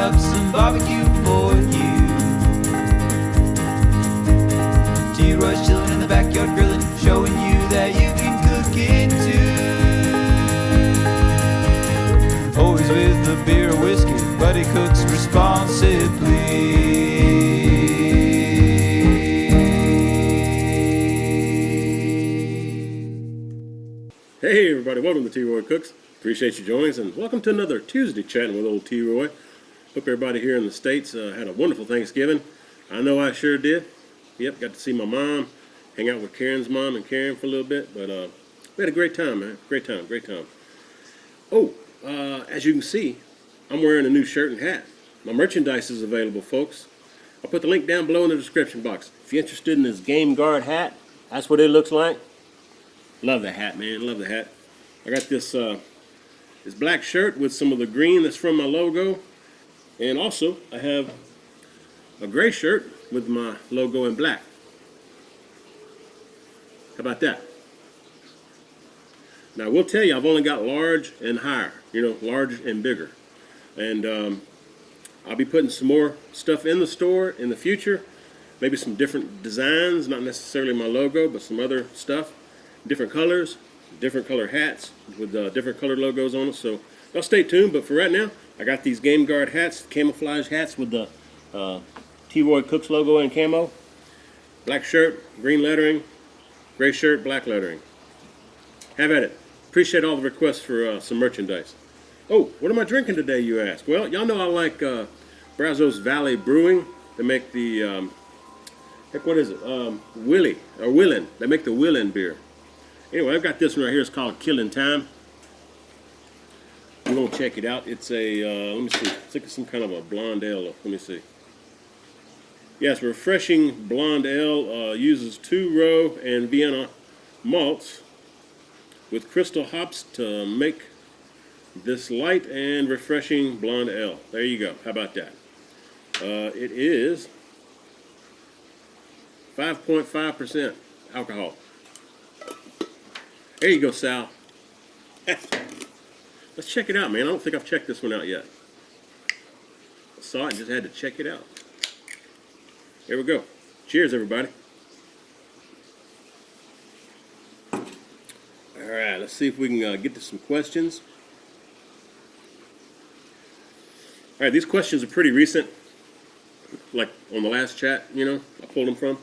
up some barbecue for you. T-Roy's chilling in the backyard grilling, showing you that you can cook it too. Always with a beer or whiskey, but he cooks responsibly. Hey everybody, welcome to T-Roy Cooks. Appreciate you joining us, and welcome to another Tuesday Chatting with Old T-Roy. Hope everybody here in the States had a wonderful Thanksgiving. I know I sure did. Yep, got to see my mom, hang out with Karen's mom and Karen for a little bit, but we had a great time, man. Great time. Oh, as you can see, I'm wearing a new shirt and hat. My merchandise is available, folks. I'll put the link down below in the description box. If you're interested in this Game Guard hat, that's what it looks like. Love the hat, man. Love the hat. I got this this black shirt with some of the green that's from my logo. And also, I have a gray shirt with my logo in black. How about that? Now, I will tell you, I've only got large and higher. You know, large and bigger. And I'll be putting some more stuff in the store in the future. Maybe some different designs, not necessarily my logo, but some other stuff. Different colors, different color hats with different colored logos on it. So y'all stay tuned. But for right now, I got these Game Guard hats, camouflage hats with the T-Roy Cooks logo in camo. Black shirt, green lettering, gray shirt, black lettering. Have at it. Appreciate all the requests for some merchandise. Oh, what am I drinking today, you ask? Well, y'all know I like Brazos Valley Brewing. They make the, what is it? Willin. They make the Willin beer. Anyway, I've got this one right here. It's called Killing Time. We're going to check it out. It's a, let me see. It's like some kind of a blonde ale. Let me see. Yes, refreshing blonde ale. Uses 2-row and Vienna malts with crystal hops to make this light and refreshing blonde ale. There you go. How about that? It is 5.5% alcohol. There you go, Sal. Let's check it out, man. I don't think I've checked this one out yet. I saw it and just had to check it out. Here we go. Cheers, everybody. All right, let's see if we can get to some questions. All right, these questions are pretty recent, like on the last chat, you know, I pulled them from.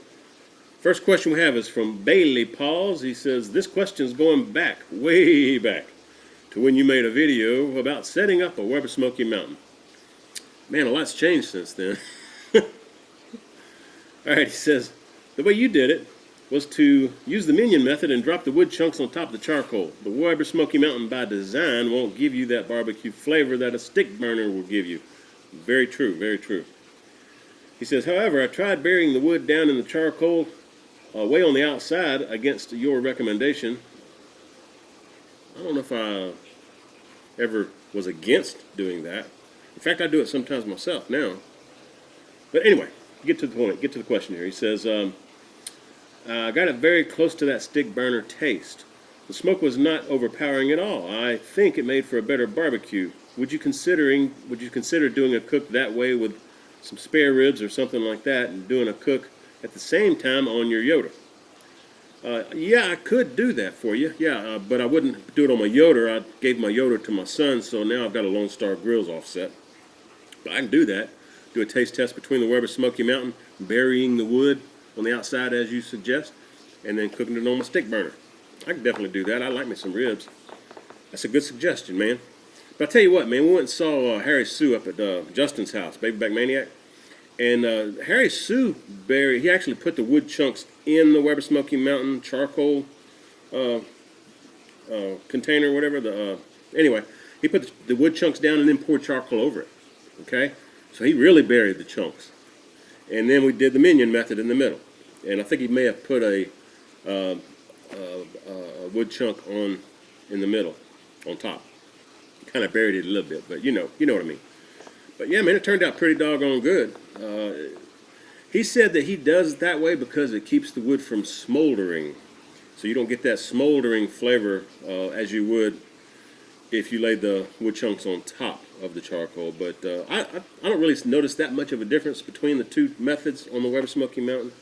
First question we have is from BaileyPaws. He says, this question's going back, way back, to when you made a video about setting up a Wyble Smoky Mountain. Man, a lot's changed since then. All right, he says, the way you did it was to use the minion method and drop the wood chunks on top of the charcoal. The Wyble Smoky Mountain by design won't give you that barbecue flavor that a stick burner will give you. Very true, very true. He says, however, I tried burying the wood down in the charcoal way on the outside against your recommendation. I don't know if I ever was against doing that. In fact, I do it sometimes myself now. But anyway, get to the point, get to the question here. He says, I got it very close to that stick burner taste. The smoke was not overpowering at all. I think it made for a better barbecue. Would you consider doing a cook that way with some spare ribs or something like that, and doing a cook at the same time on your Yoder? Yeah, I could do that for you. Yeah, but I wouldn't do it on my Yoder. I gave my Yoder to my son, so now I've got a Lone Star Grills offset. But I can do that. Do a taste test between the Wyble Smoky Mountain, burying the wood on the outside as you suggest, and then cooking it on my stick burner. I can definitely do that. I like me some ribs. That's a good suggestion, man. But I tell you what, man, we went and saw Harry Sue up at Justin's house, Baby Back Maniac. And Harry Sue he actually put the wood chunks in the Wyble Smoky Mountain charcoal container, whatever. Anyway, he put the wood chunks down and then poured charcoal over it. Okay? So he really buried the chunks. And then we did the minion method in the middle. And I think he may have put a wood chunk in the middle, on top. He kind of buried it a little bit, but you know what I mean. But yeah, man, it turned out pretty doggone good. He said that he does it that way because it keeps the wood from smoldering. So you don't get that smoldering flavor as you would if you lay the wood chunks on top of the charcoal. But I don't really notice that much of a difference between the two methods on the Wyble Smoky Mountain.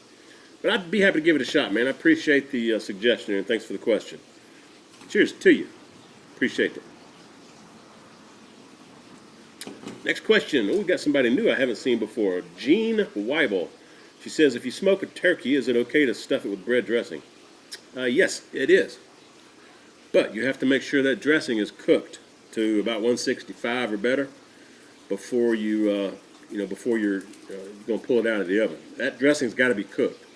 But I'd be happy to give it a shot, man. I appreciate the suggestion, and thanks for the question. Cheers to you. Appreciate it. Next question. Oh, we got somebody new I haven't seen before. Jean Wyble. She says, if you smoke a turkey, is it okay to stuff it with bread dressing? Yes, it is. But you have to make sure that dressing is cooked to about 165 or better before you're going to pull it out of the oven. That dressing's got to be cooked.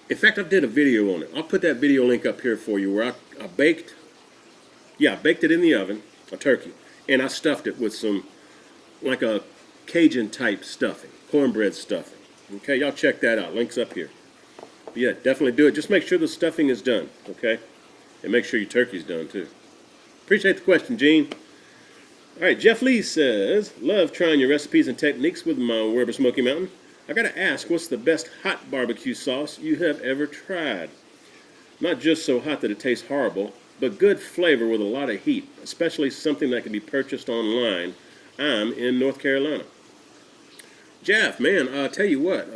In fact, I did a video on it. I'll put that video link up here for you where I baked it in the oven, a turkey, and I stuffed it with some, like a Cajun type stuffing, cornbread stuffing. Okay, y'all check that out. Link's up here. But yeah, definitely do it. Just make sure the stuffing is done, okay? And make sure your turkey's done too. Appreciate the question, Gene. All right, Jeff Lee says, love trying your recipes and techniques with my Wyble Smoky Mountain. I gotta ask, what's the best hot barbecue sauce you have ever tried? Not just so hot that it tastes horrible, but good flavor with a lot of heat, especially something that can be purchased online. I'm in North Carolina. Jeff, man, I'll tell you what,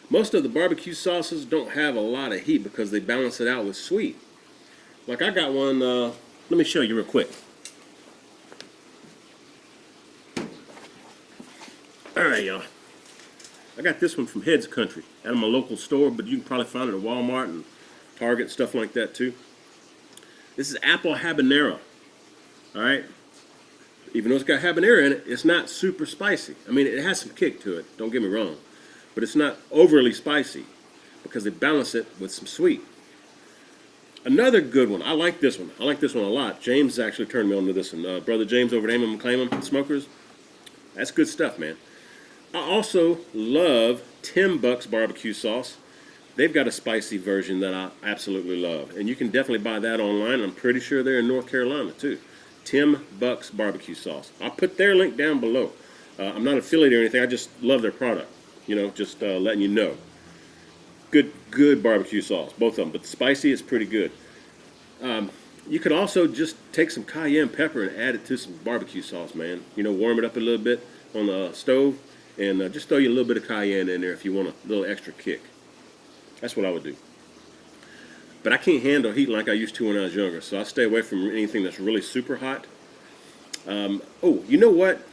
most of the barbecue sauces don't have a lot of heat because they balance it out with sweet. Like I got one, let me show you real quick. All right, y'all. I got this one from Head's Country out of my local store, but you can probably find it at Walmart and Target, stuff like that too. This is apple habanero. All right. Even though it's got habanero in it, it's not super spicy. I mean, it has some kick to it, don't get me wrong. But it's not overly spicy because they balance it with some sweet. Another good one. I like this one. I like this one a lot. James actually turned me on to this one. Brother James over at Aim 'em and Claim 'em Smokers. That's good stuff, man. I also love Tim Buck's barbecue sauce. They've got a spicy version that I absolutely love. And you can definitely buy that online. I'm pretty sure they're in North Carolina, too. Tim Buck's barbecue sauce. I'll put their link down below. I'm not affiliated or anything. I just love their product. You know, just letting you know. Good barbecue sauce, both of them. But the spicy is pretty good. You could also just take some cayenne pepper and add it to some barbecue sauce, man. You know, warm it up a little bit on the stove. And just throw you a little bit of cayenne in there if you want a little extra kick. That's what I would do. But I can't handle heat like I used to when I was younger, so I stay away from anything that's really super hot. Oh, you know what?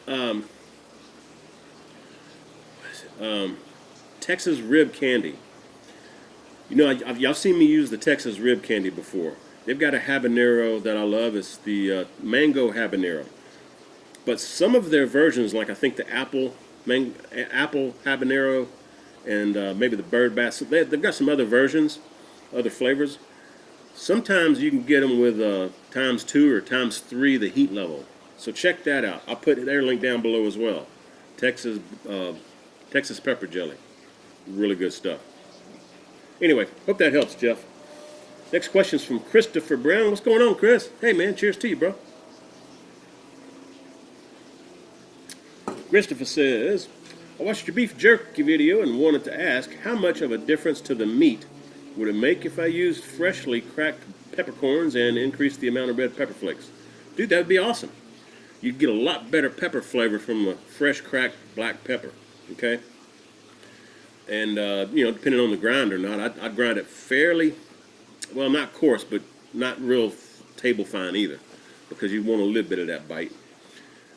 Texas rib candy. You know, y'all seen me use the Texas rib candy before. They've got a habanero that I love. It's the mango habanero. But some of their versions, like I think the apple habanero and maybe the bird bath, so they've got some other versions, other flavors. Sometimes you can get them with ×2 or ×3 the heat level. So check that out. I'll put their link down below as well. Texas pepper jelly. Really good stuff. Anyway, hope that helps, Jeff. Next question is from Christopher Brown. What's going on, Chris? Hey, man, cheers to you, bro. Christopher says, I watched your beef jerky video and wanted to ask how much of a difference to the meat would it make if I used freshly cracked peppercorns and increased the amount of red pepper flakes? Dude, that would be awesome. You'd get a lot better pepper flavor from the fresh cracked black pepper, okay? And, depending on the grind or not, I'd grind it fairly, well, not coarse, but not real table fine either, because you want a little bit of that bite.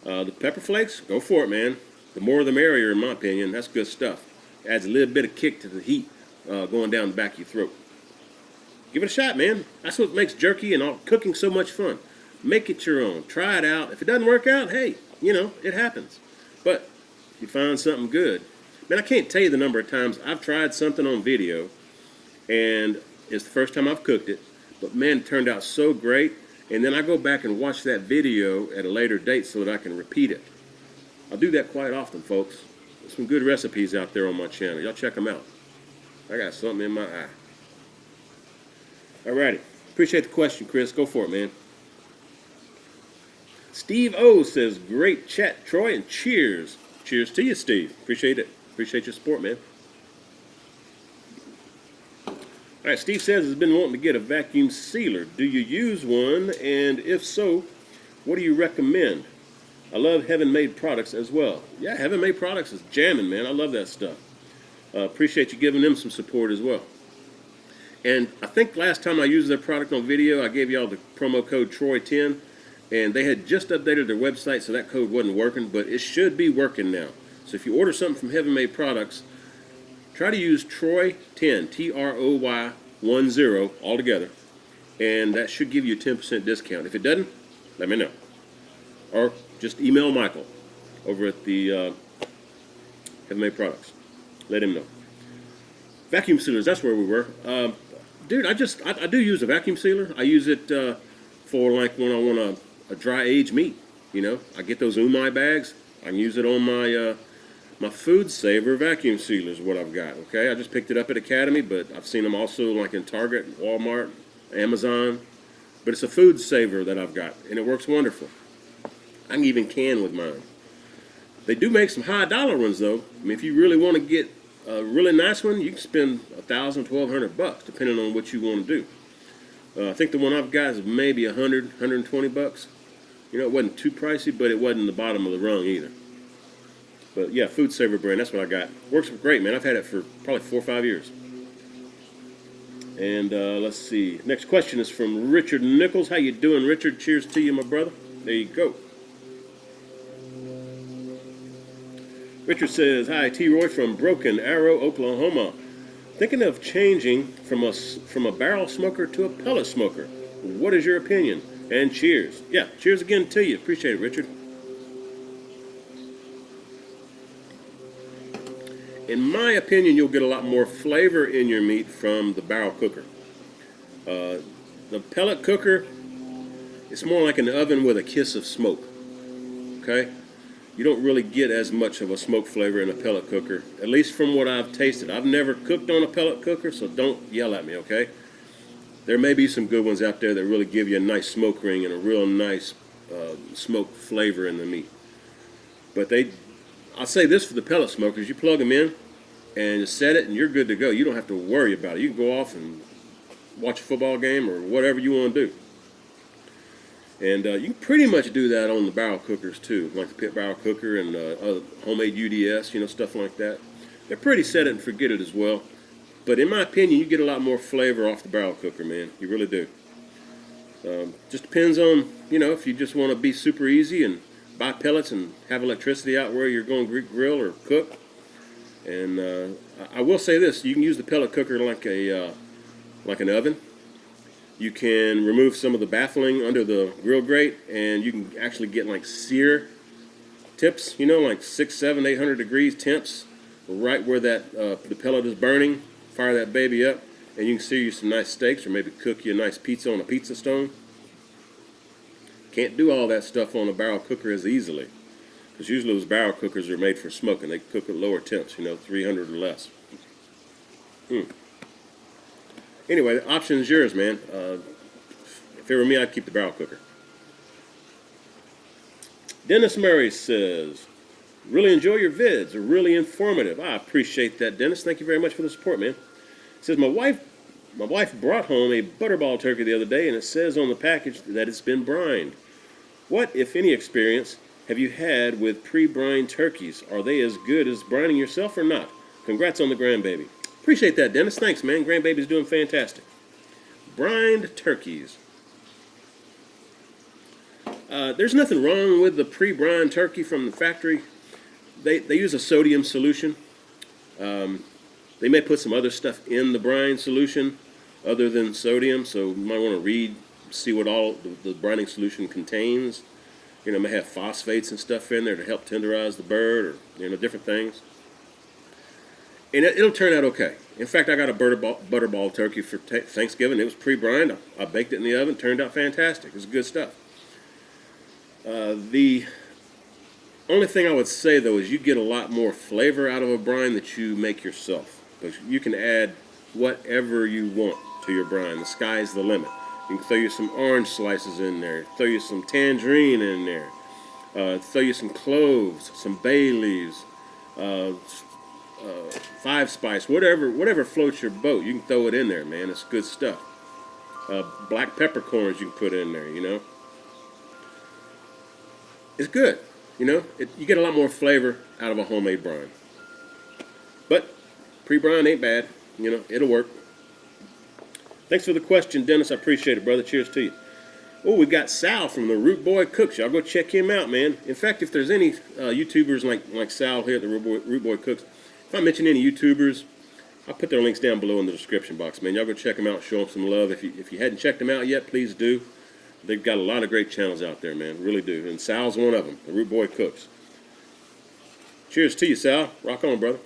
The pepper flakes, go for it, man. The more the merrier, in my opinion. That's good stuff. Adds a little bit of kick to the heat going down the back of your throat. Give it a shot, man. That's what makes jerky and all cooking so much fun. Make it your own. Try it out. If it doesn't work out, hey, it happens. But if you find something good, man, I can't tell you the number of times I've tried something on video and it's the first time I've cooked it, but man, it turned out so great. And then I go back and watch that video at a later date so that I can repeat it. I do that quite often, folks. There's some good recipes out there on my channel. Y'all check them out. I got something in my eye. Alrighty. Appreciate the question, Chris. Go for it, man. Steve O says, great chat, Troy, and cheers. Cheers to you, Steve. Appreciate it. Appreciate your support, man. All right, Steve says he's been wanting to get a vacuum sealer. Do you use one? And if so, What do you recommend? I love Heaven-Made products as well. Yeah, Heaven-Made products is jamming, man. I love that stuff. Appreciate you giving them some support as well. And I think last time I used their product on video, I gave y'all the promo code Troy10, and they had just updated their website, so that code wasn't working, but it should be working now. So if you order something from Heaven Made Products, try to use Troy10, Troy10, all together, and that should give you a 10% discount. If it doesn't, let me know. Or just email Michael over at the Heaven Made Products. Let him know. Vacuum sealers, that's where we were. Dude, I do use a vacuum sealer. I use it for like when I want a dry aged meat. You know, I get those umai bags. I can use it on my my food saver vacuum sealer is what I've got. Okay, I just picked it up at Academy, but I've seen them also like in Target, Walmart, Amazon. But it's a food saver that I've got, and it works wonderful. I can even can with mine. They do make some high dollar ones though. I mean, if you really want to get a really nice one, you can spend $1,000, $1,200 depending on what you want to do. I think the one I've got is maybe $100, $120. You know, it wasn't too pricey, but it wasn't the bottom of the rung either. But yeah, Food Saver brand, that's what I got. Works great, man. I've had it for probably 4 or 5 years. And let's see. Next question is from Richard Nichols. How you doing, Richard? Cheers to you, my brother. There you go. Richard says, hi, T. Roy from Broken Arrow, Oklahoma. Thinking of changing from a barrel smoker to a pellet smoker. What is your opinion? And cheers. Yeah, cheers again to you. Appreciate it, Richard. In my opinion, you'll get a lot more flavor in your meat from the barrel cooker. The pellet cooker, it's more like an oven with a kiss of smoke. Okay? You don't really get as much of a smoke flavor in a pellet cooker, at least from what I've tasted. I've never cooked on a pellet cooker, so don't yell at me, okay? There may be some good ones out there that really give you a nice smoke ring and a real nice smoke flavor in the meat. But I'll say this for the pellet smokers, you plug them in and you set it and you're good to go. You don't have to worry about it. You can go off and watch a football game or whatever you want to do. And you can pretty much do that on the barrel cookers too, like the pit barrel cooker and homemade UDS, you know, stuff like that. They're pretty set it and forget it as well. But in my opinion, you get a lot more flavor off the barrel cooker, man. You really do. Just depends on, you know, if you just want to be super easy and buy pellets and have electricity out where you're going to grill or cook. And I will say this, you can use the pellet cooker like an oven. You can remove some of the baffling under the grill grate, and you can actually get like sear tips, you know, like 600, 700, 800 degrees temps, right where that the pellet is burning. Fire that baby up, and you can sear you some nice steaks, or maybe cook you a nice pizza on a pizza stone. Can't do all that stuff on a barrel cooker as easily, because usually those barrel cookers are made for smoking. They cook at lower temps, you know, 300 or less. Anyway, the option is yours, man. If it were me, I'd keep the barrel cooker. Dennis Murray says, really enjoy your vids. They're really informative. I appreciate that, Dennis. Thank you very much for the support, man. He says, my wife brought home a Butterball turkey the other day, and it says on the package that it's been brined. What, if any, experience have you had with pre-brined turkeys? Are they as good as brining yourself or not? Congrats on the grandbaby. Appreciate that, Dennis. Thanks, man. Grandbaby's doing fantastic. Brined turkeys. There's nothing wrong with the pre-brined turkey from the factory. They use a sodium solution. They may put some other stuff in the brine solution other than sodium, so you might want to see what all the brining solution contains. You know, it may have phosphates and stuff in there to help tenderize the bird, or, you know, different things. And it'll turn out okay. In fact, I got a Butterball turkey for Thanksgiving. It was pre-brined. I baked it in the oven. Turned out fantastic. It's good stuff. The only thing I would say, though, is you get a lot more flavor out of a brine that you make yourself. But you can add whatever you want to your brine. The sky's the limit. You can throw you some orange slices in there. Throw you some tangerine in there. Throw you some cloves, some bay leaves, 5 spice, whatever floats your boat, you can throw it in there, man. It's good stuff. Black peppercorns you can put in there, you know. it's good. You know, you get a lot more flavor out of a homemade brine. But pre-brine ain't bad. You know, it'll work. Thanks for the question, Dennis. I appreciate it, brother. Cheers to you. Oh, we got Sal from the Root Boy Cooks. Y'all go check him out, man. In fact, if there's any YouTubers like Sal here at the Root Boy Cooks, if I mention any YouTubers, I'll put their links down below in the description box, man. Y'all go check them out, show them some love. If you hadn't checked them out yet, please do. They've got a lot of great channels out there, man. Really do. And Sal's one of them, the Root Boy Cooks. Cheers to you, Sal. Rock on, brother.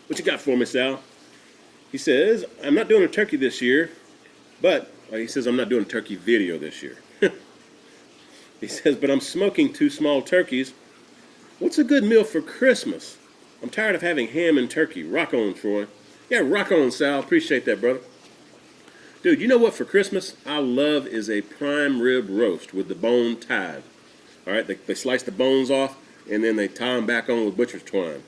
What you got for me, Sal? He says, I'm not doing a turkey this year, but, he says I'm not doing a turkey video this year. He says, but I'm smoking 2 small turkeys. What's a good meal for Christmas? I'm tired of having ham and turkey. Rock on, Troy. Yeah, rock on, Sal. Appreciate that, brother. Dude, you know what for Christmas I love is a prime rib roast with the bone tied. All right, they slice the bones off, and then they tie them back on with butcher's twine.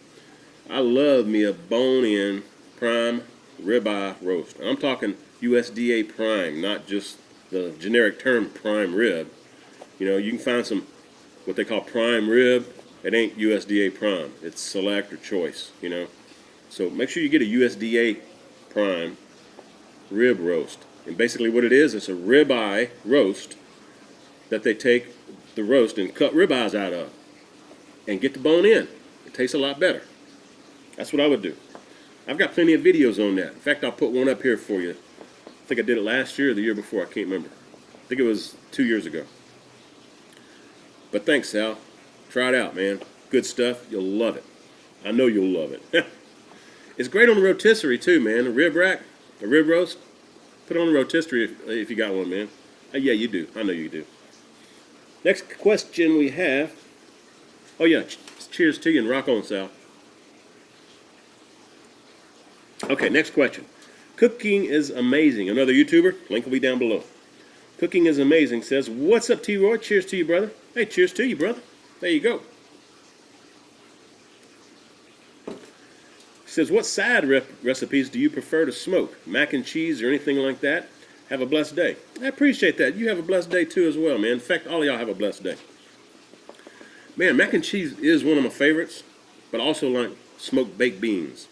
I love me a bone-in prime ribeye roast. I'm talking USDA prime, not just the generic term prime rib. You know, you can find some what they call prime rib. It ain't USDA prime. It's select or choice, you know. So make sure you get a USDA prime rib roast. And basically what it is, it's a ribeye roast that they take the roast and cut ribeyes out of and get the bone in. It tastes a lot better. That's what I would do. I've got plenty of videos on that. In fact, I'll put one up here for you. I think I did it last year or the year before. I can't remember. I think it was 2 years ago. But thanks, Sal. Try it out, man. Good stuff. You'll love it. I know you'll love it. It's great on the rotisserie, too, man. A rib rack, a rib roast. Put it on the rotisserie if you got one, man. Yeah, you do. I know you do. Next question we have. Oh, yeah. Cheers to you and rock on, Sal. Okay, next question. Cooking is amazing. Another YouTuber. Link will be down below. Cooking is amazing says, what's up, T-Roy? Cheers to you, brother. Hey, cheers to you, brother. There you go. Says, what side recipes do you prefer to smoke? Mac and cheese or anything like that? Have a blessed day. I appreciate that. You have a blessed day too as well, man. In fact, all of y'all have a blessed day. Man, mac and cheese is one of my favorites, but I also like smoked baked beans.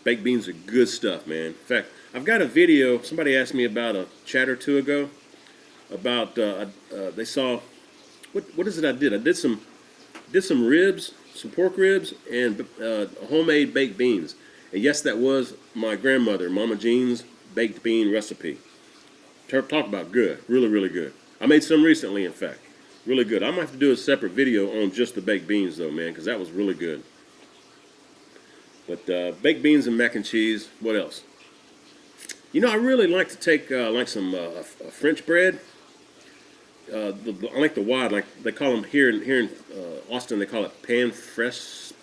Baked beans are good stuff, man. In fact, I've got a video, somebody asked me about a chat or two ago, about, they saw, what is it I did? I did some ribs, some pork ribs, and homemade baked beans. And yes, that was my grandmother, Mama Jean's baked bean recipe. Talk about good, really, really good. I made some recently, in fact. Really good. I'm going to have to do a separate video on just the baked beans, though, man, because that was really good. But baked beans and mac and cheese, what else? You know, I really like to take, like some French bread. I like the wide, like they call them here in Austin, they call it pan francis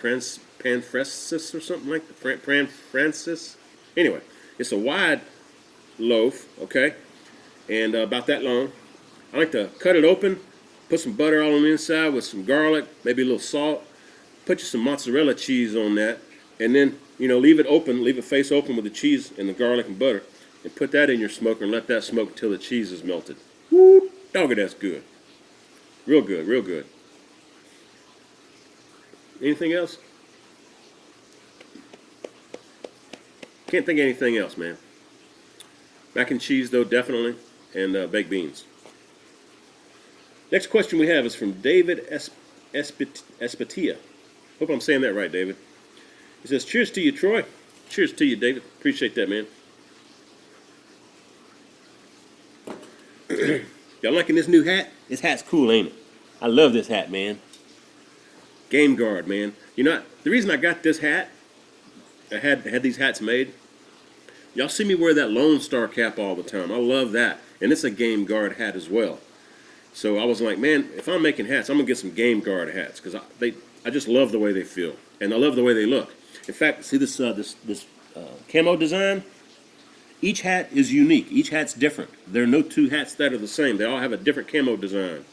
or something like that. Pan francis. Anyway, it's a wide loaf, okay, and about that long. I like to cut it open, put some butter all on the inside with some garlic, maybe a little salt, put you some mozzarella cheese on that, and then, you know, leave it open, leave it face open with the cheese and the garlic and butter, and put that in your smoker and let that smoke until the cheese is melted. Woo! Doggy, that's good. Real good, real good. Anything else? Can't think of anything else, man. Mac and cheese, though, definitely, and baked beans. Next question we have is from David Espatia. Hope I'm saying that right, David. He says, cheers to you, Troy. Cheers to you, David. Appreciate that, man. Y'all liking this new hat? This hat's cool, ain't it? I love this hat, man. Game Guard, man. You know, the reason I got this hat, I had these hats made, y'all see me wear that Lone Star cap all the time. I love that. And it's a Game Guard hat as well. So I was like, man, if I'm making hats, I'm going to get some Game Guard hats because I just love the way they feel. And I love the way they look. In fact, see this camo design? Each hat is unique. Each hat's different. There are no two hats that are the same. They all have a different camo design.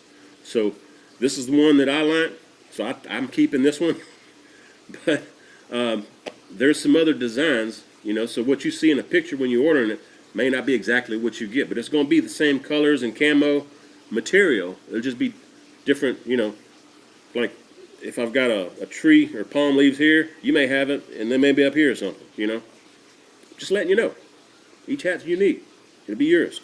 So this is the one that I like. So I'm keeping this one. But there's some other designs, you know. So what you see in a picture when you're ordering it may not be exactly what you get. But it's going to be the same colors and camo material. It'll just be different, like if I've got a tree or palm leaves here, you may have it, and then maybe up here or something. Just letting you know. Each hat's unique. It'll be yours.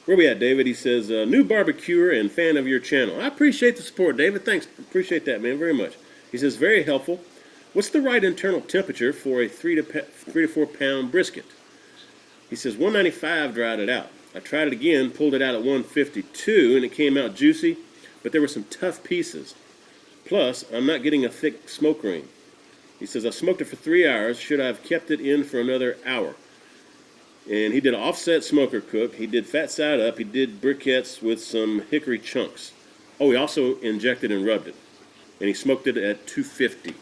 Where we at, David? He says, new barbecuer and fan of your channel. I appreciate the support, David. Thanks. Appreciate that, man, very much. He says, very helpful. What's the right internal temperature for a 3 to 4 pound brisket? He says, 195 dried it out. I tried it again, pulled it out at 152, and it came out juicy, but there were some tough pieces. Plus, I'm not getting a thick smoke ring. He says, I smoked it for 3 hours. Should I have kept it in for another hour? And he did an offset smoker cook. He did fat side up. He did briquettes with some hickory chunks. Oh, he also injected and rubbed it. And he smoked it at 250.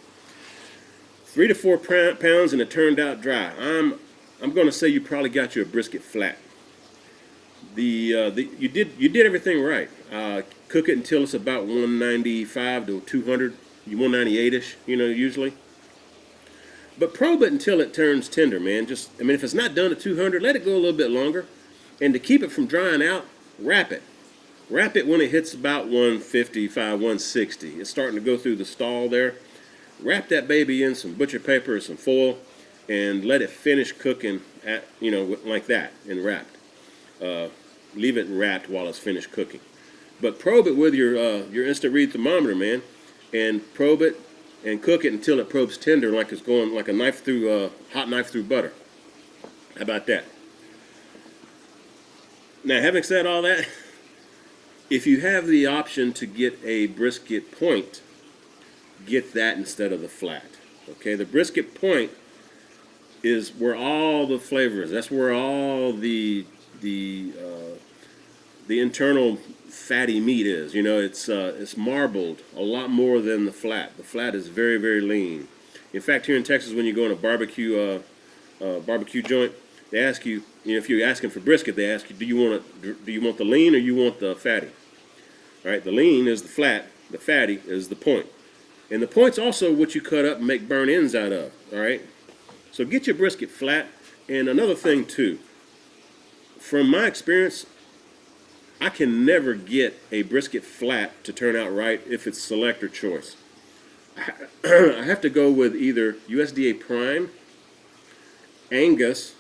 3 to 4 pounds, and it turned out dry. I'm going to say you probably got you a brisket flat. You did everything right. Cook it until it's about 195 to 200, 198-ish, usually. But probe it until it turns tender, man. If it's not done at 200, let it go a little bit longer. And to keep it from drying out, wrap it. Wrap it when it hits about 155, 160. It's starting to go through the stall there. Wrap that baby in some butcher paper or some foil and let it finish cooking like that and wrapped. Leave it wrapped while it's finished cooking. But probe it with your instant read thermometer, man, and probe it and cook it until it probes tender, like it's going like a knife through hot knife through butter. How about that? Now, having said all that, if you have the option to get a brisket point, get that instead of the flat. Okay, the brisket point is where all the flavor is. That's where all the internal fatty meat is. It's marbled a lot more than the flat. The flat is very, very lean. In fact, here in Texas, when you go in a barbecue joint, they ask you, if you're asking for brisket, they ask you, do you want the lean or you want the fatty? All right, the lean is the flat, the fatty is the point. And the point's also what you cut up and make burn ends out of. All right, so get your brisket flat. And another thing too, from my experience, I can never get a brisket flat to turn out right if it's select or choice. I have to go with either USDA Prime, Angus,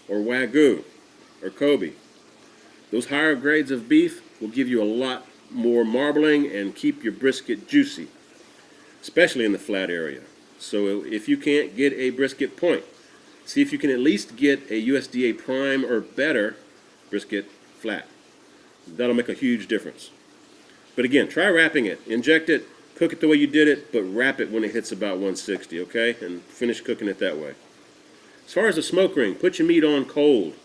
or Wagyu, or Kobe. Those higher grades of beef will give you a lot more marbling and keep your brisket juicy, especially in the flat area. So if you can't get a brisket point, see if you can at least get a USDA Prime or better brisket flat. That'll make a huge difference. But again, try wrapping it. Inject it, cook it the way you did it, but wrap it when it hits about 160, okay? And finish cooking it that way. As far as the smoke ring, put your meat on cold.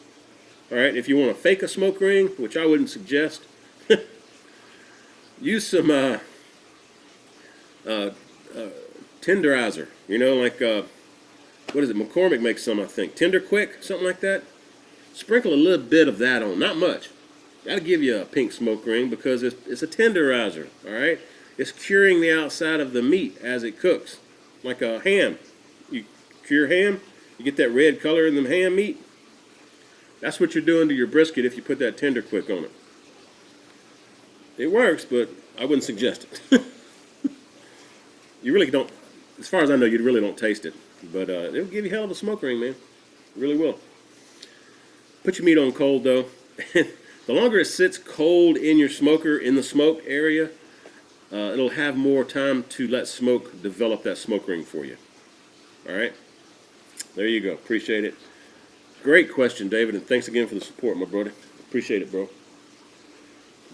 All right, if you want to fake a smoke ring, which I wouldn't suggest, use some tenderizer. What is it? McCormick makes some, I think. Tender Quick, something like that. Sprinkle a little bit of that on, not much. That'll give you a pink smoke ring because it's a tenderizer, all right? It's curing the outside of the meat as it cooks, like a ham. You cure ham, you get that red color in the ham meat. That's what you're doing to your brisket if you put that Tender Quick on it. It works, but I wouldn't suggest it. You really don't, as far as I know, you really don't taste it. But it'll give you a hell of a smoke ring, man. It really will. Put your meat on cold, though. The longer it sits cold in your smoker, in the smoke area, it'll have more time to let smoke develop that smoke ring for you. All right? There you go. Appreciate it. Great question, David, and thanks again for the support, my brother. Appreciate it, bro.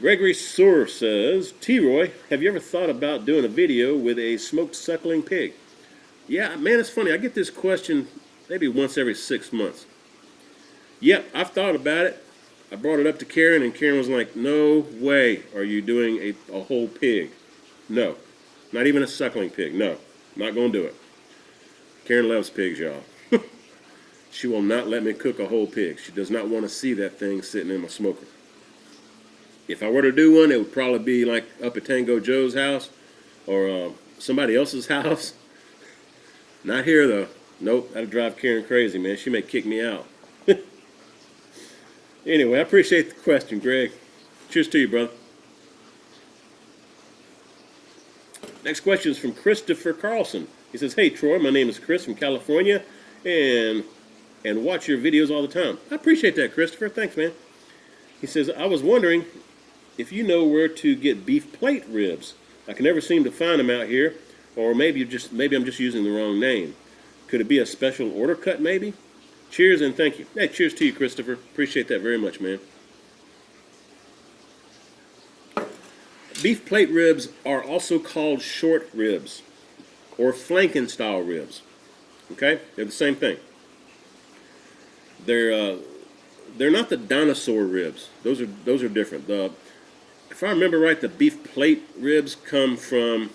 Gregory Soar says, T-Roy, have you ever thought about doing a video with a smoked suckling pig? Yeah, man, it's funny. I get this question maybe once every 6 months. Yep, I've thought about it. I brought it up to Karen, and Karen was like, no way are you doing a whole pig. No. Not even a suckling pig. No. Not going to do it. Karen loves pigs, y'all. She will not let me cook a whole pig. She does not want to see that thing sitting in my smoker. If I were to do one, it would probably be like up at Tango Joe's house or somebody else's house. Not here, though. Nope, that'll drive Karen crazy, man. She may kick me out. Anyway, I appreciate the question, Greg. Cheers to you, brother. Next question is from Christopher Carlson. He says, "Hey Troy, my name is Chris from California, and watch your videos all the time." I appreciate that, Christopher. Thanks, man. He says, "I was wondering if you know where to get beef plate ribs. I can never seem to find them out here, or maybe I'm just using the wrong name. Could it be a special order cut, maybe? Cheers and thank you." Hey, cheers to you, Christopher. Appreciate that very much, man. Beef plate ribs are also called short ribs or flanking style ribs. Okay, they're the same thing. They're not the dinosaur ribs. Those are different. If I remember right, the beef plate ribs come from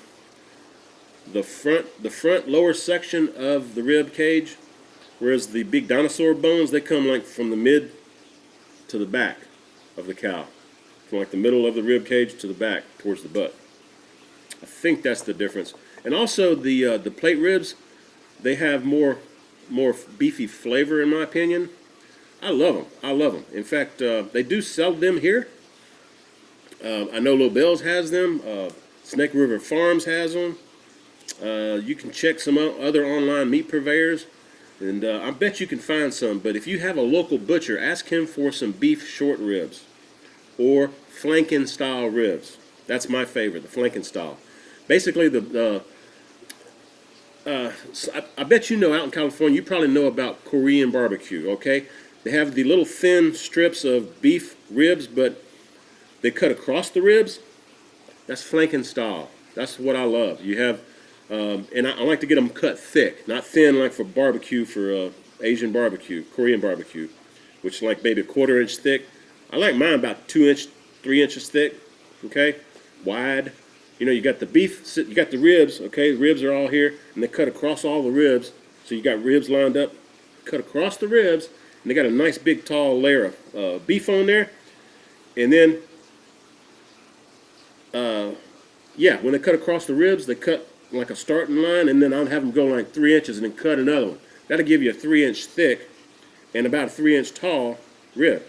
the front lower section of the rib cage, whereas the big dinosaur bones, they come like from the mid to the back of the cow. From like the middle of the rib cage to the back towards the butt. I think that's the difference. And also the plate ribs, they have more beefy flavor in my opinion. I love them. In fact, they do sell them here. I know Lobel's has them. Snake River Farms has them. You can check some other online meat purveyors, and I bet you can find some. But if you have a local butcher, ask him for some beef short ribs or flanking style ribs. That's my favorite, the flanking style. Basically, I bet you know out in California, you probably know about Korean barbecue, okay? They have the little thin strips of beef ribs, but they cut across the ribs. That's flanking style. That's what I love. You have, and I like to get them cut thick, not thin like for barbecue, for Asian barbecue, Korean barbecue, which is like maybe a 1/4 inch thick. I like mine about 3 inches thick, okay, wide. You know, you got the beef, you got the ribs, okay, the ribs are all here, and they cut across all the ribs, so you got ribs lined up, cut across the ribs, and they got a nice big tall layer of beef on there, and then, yeah, when they cut across the ribs, they cut like a starting line, and then I'll have them go like 3 inches and then cut another one. That'll give you a 3-inch thick and about a 3-inch tall rib.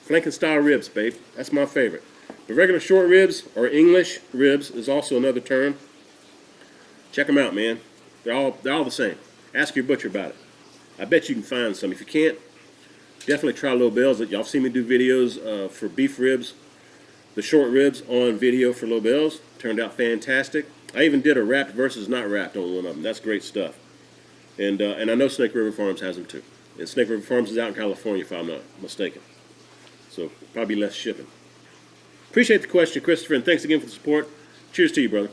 Flanking style ribs, babe. That's my favorite. The regular short ribs, or English ribs, is also another term. Check them out, man. They're all the same. Ask your butcher about it. I bet you can find some. If you can't, definitely try Lobel's. Y'all seen me do videos for beef ribs, the short ribs on video for Lobel's. Turned out fantastic. I even did a wrapped versus not wrapped on one of them. That's great stuff. And I know Snake River Farms has them too. And Snake River Farms is out in California, if I'm not mistaken. So probably less shipping. Appreciate the question, Christopher, and thanks again for the support. Cheers to you, brother.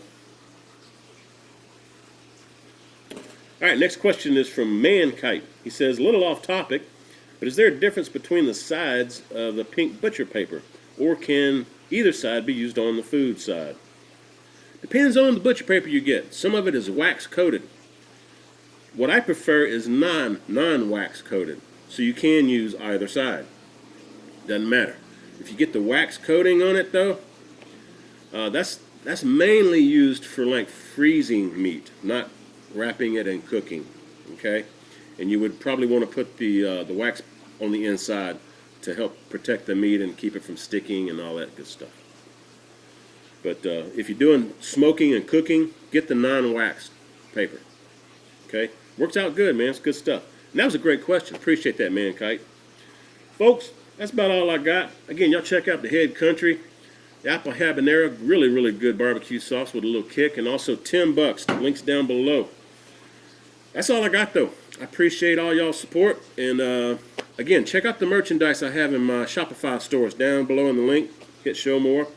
All right, next question is from Mankite. He says, a little off topic, but is there a difference between the sides of the pink butcher paper, or can either side be used on the food side? Depends on the butcher paper you get. Some of it is wax coated. What I prefer is non-wax coated, so you can use either side. Doesn't matter. If you get the wax coating on it though, that's mainly used for like freezing meat, not wrapping it and cooking. Okay, and you would probably want to put the wax on the inside to help protect the meat and keep it from sticking and all that good stuff. But if you're doing smoking and cooking, get the non-waxed paper. Okay, works out good, man. It's good stuff. And that was a great question. Appreciate that, Mankite. Folks, that's about all I got. Again, y'all check out the Head Country, the apple habanero, really, really good barbecue sauce with a little kick, and also $10. The link's down below. That's all I got, though. I appreciate all y'all's support. And again, check out the merchandise I have in my Shopify stores down below in the link. Hit show more.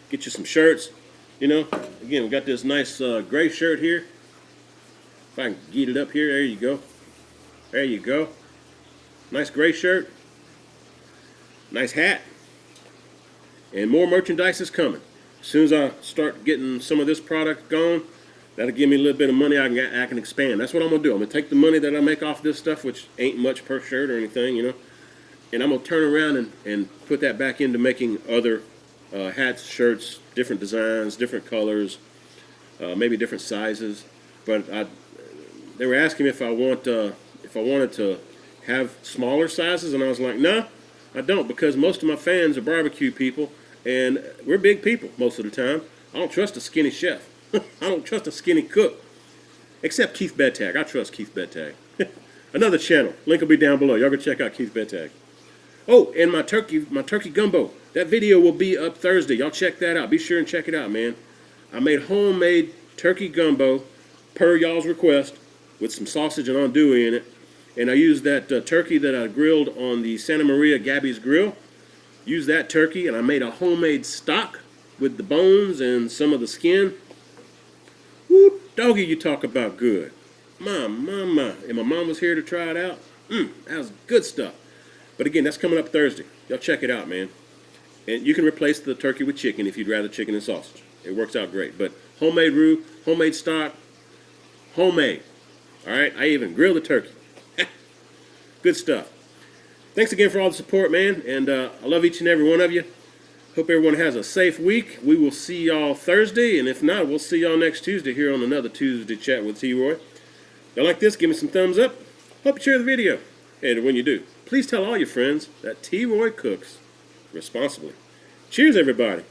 Get you some shirts. You know, again, we got this nice gray shirt here. If I can get it up here, there you go. There you go. Nice gray shirt. Nice hat. And more merchandise is coming. As soon as I start getting some of this product going, that'll give me a little bit of money I can expand. That's what I'm going to do. I'm going to take the money that I make off this stuff, which ain't much per shirt or anything, you know, and I'm going to turn around and put that back into making other hats, shirts, different designs, different colors, maybe different sizes. But they were asking me if I wanted to have smaller sizes, and I was like, nah, I don't, because most of my fans are barbecue people, and we're big people most of the time. I don't trust a skinny chef. I don't trust a skinny cook. Except Keith Bettag. I trust Keith Bettag. Another channel. Link will be down below. Y'all go check out Keith Bettag. Oh, and my turkey gumbo. That video will be up Thursday. Y'all check that out. Be sure and check it out, man. I made homemade turkey gumbo per y'all's request with some sausage and andouille in it. And I used that turkey that I grilled on the Santa Maria Gabby's Grill. Used that turkey, and I made a homemade stock with the bones and some of the skin. Woo, doggy, you talk about good. My. And my mom was here to try it out. That was good stuff. But again, that's coming up Thursday. Y'all check it out, man. And you can replace the turkey with chicken if you'd rather chicken and sausage. It works out great. But homemade roux, homemade stock, homemade. All right, I even grilled the turkey. Good stuff. Thanks again for all the support, man. And I love each and every one of you. Hope everyone has a safe week. We will see y'all Thursday. And if not, we'll see y'all next Tuesday here on another Tuesday Chat with T-Roy. Y'all like this? Give me some thumbs up. Hope you share the video. And when you do, please tell all your friends that T-Roy cooks responsibly. Cheers, everybody.